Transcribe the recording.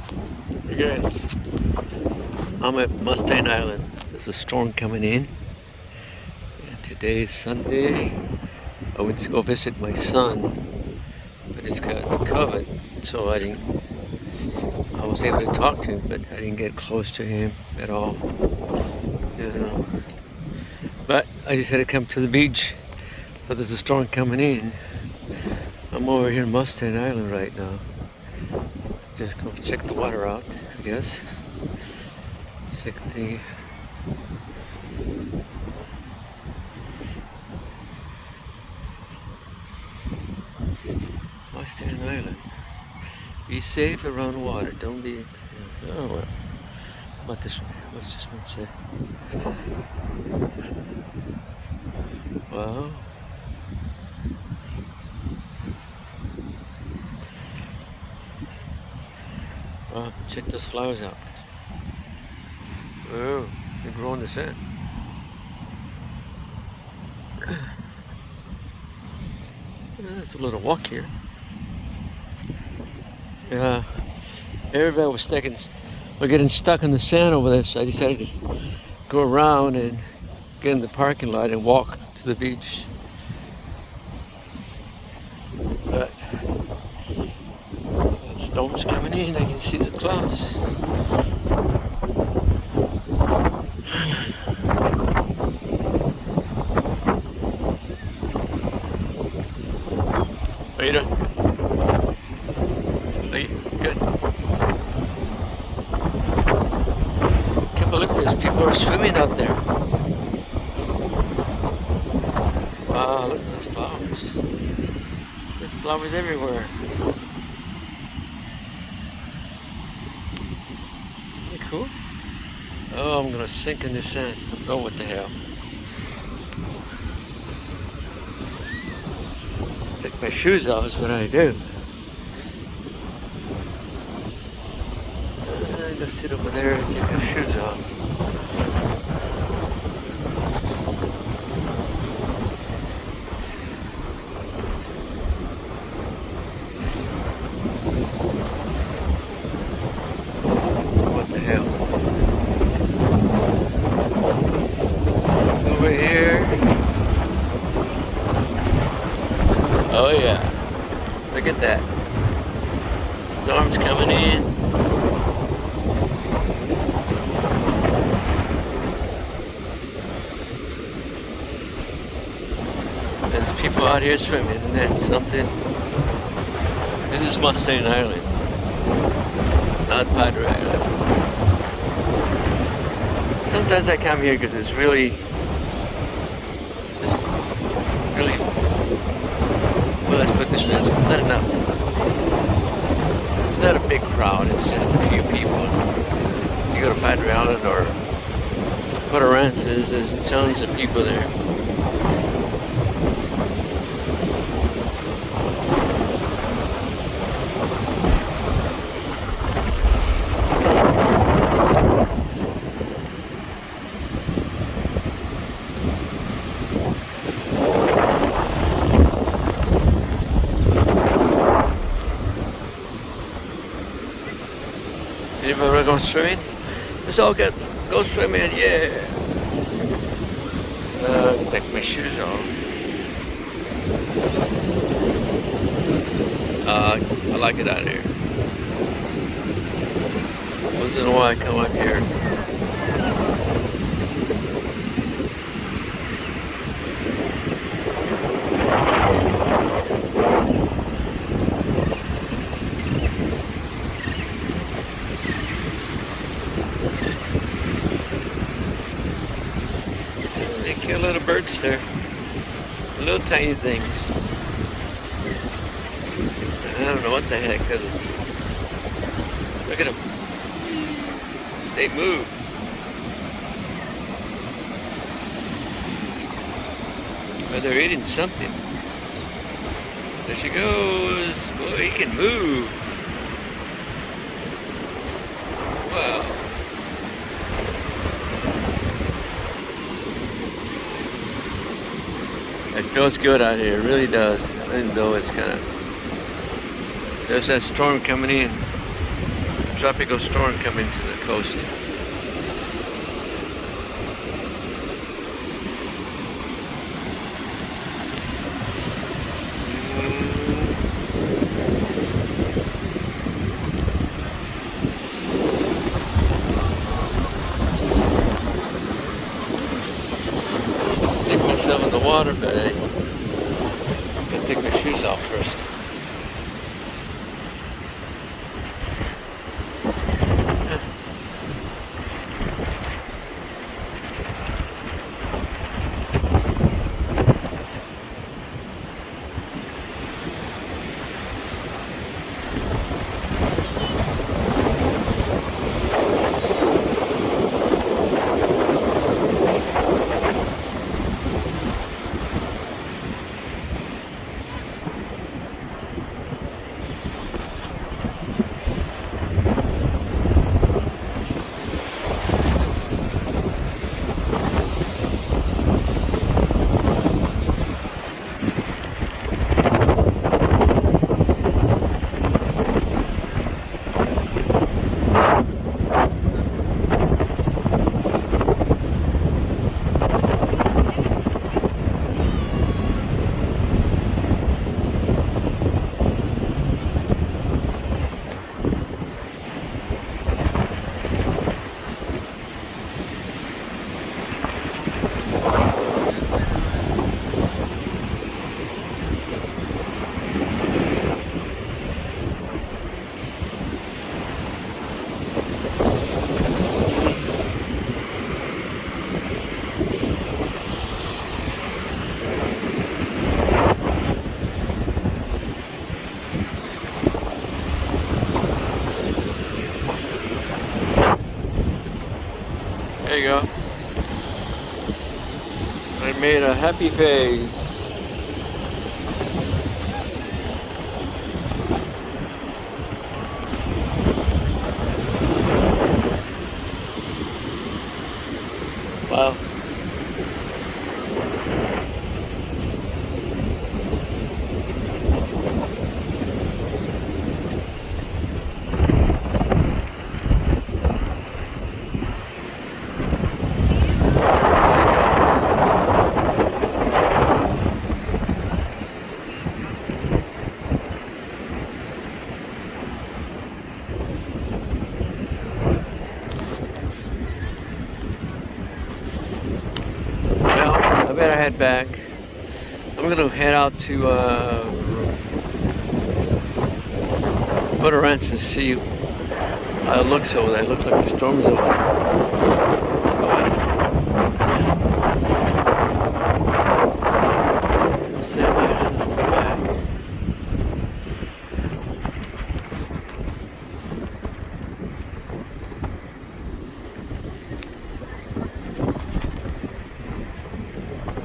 Hey guys, I'm at Mustang Island. There's a storm coming in. And today is Sunday. I went to go visit my son, but he's got COVID, so I was able to talk to him, but I didn't get close to him at all. You know. But I just had to come to the beach. But there's a storm coming in. I'm over here in Mustang Island right now. Just go check the water out, I guess. Check the Mustang Island. Be safe around water. Don't be. Oh well. What this one? What's this one say? Well. Check those flowers out. Oh, they're growing the sand. It's a little walk here. Yeah, everybody was getting stuck in the sand over there, so I decided to go around and get in the parking lot and walk to the beach. But the storm's coming in. I can see the clouds. How you doing? Are you good? Can't believe this. People are swimming out there. Wow, look at those flowers. There's flowers everywhere. Isn't that cool? Oh, I'm gonna sink in the sand. Oh, what the hell. Take my shoes off is what I do. I'm gonna sit over there and take my shoes off. What the hell? Over here. Oh yeah. Look at that. Storm's coming in. There's people out here swimming, and that's something. This is Mustang Island, not Padre Island. Sometimes I come here because it's really, well, let's put this way, it's not enough. It's not a big crowd, it's just a few people. You go to Padre Island or Port Aransas, there's tons of people there. Anybody want to go swimming? Let's all go swimming, yeah! Take my shoes off. I like it out here. Once in a while I come up here. They kill little birds there. Little tiny things. I don't know what the heck, because look at them. They move. But they're eating something. There she goes. Boy, he can move. Wow. It feels good out here, it really does. Even though it's kind of, there's that storm coming in. tropical storm coming to the coast. Stick myself in the water, but I gotta take my shoes off first. There you go. I made a happy face. Wow. I better head back. I'm gonna head out to Port and see how it looks over there. It looks like the storm's over.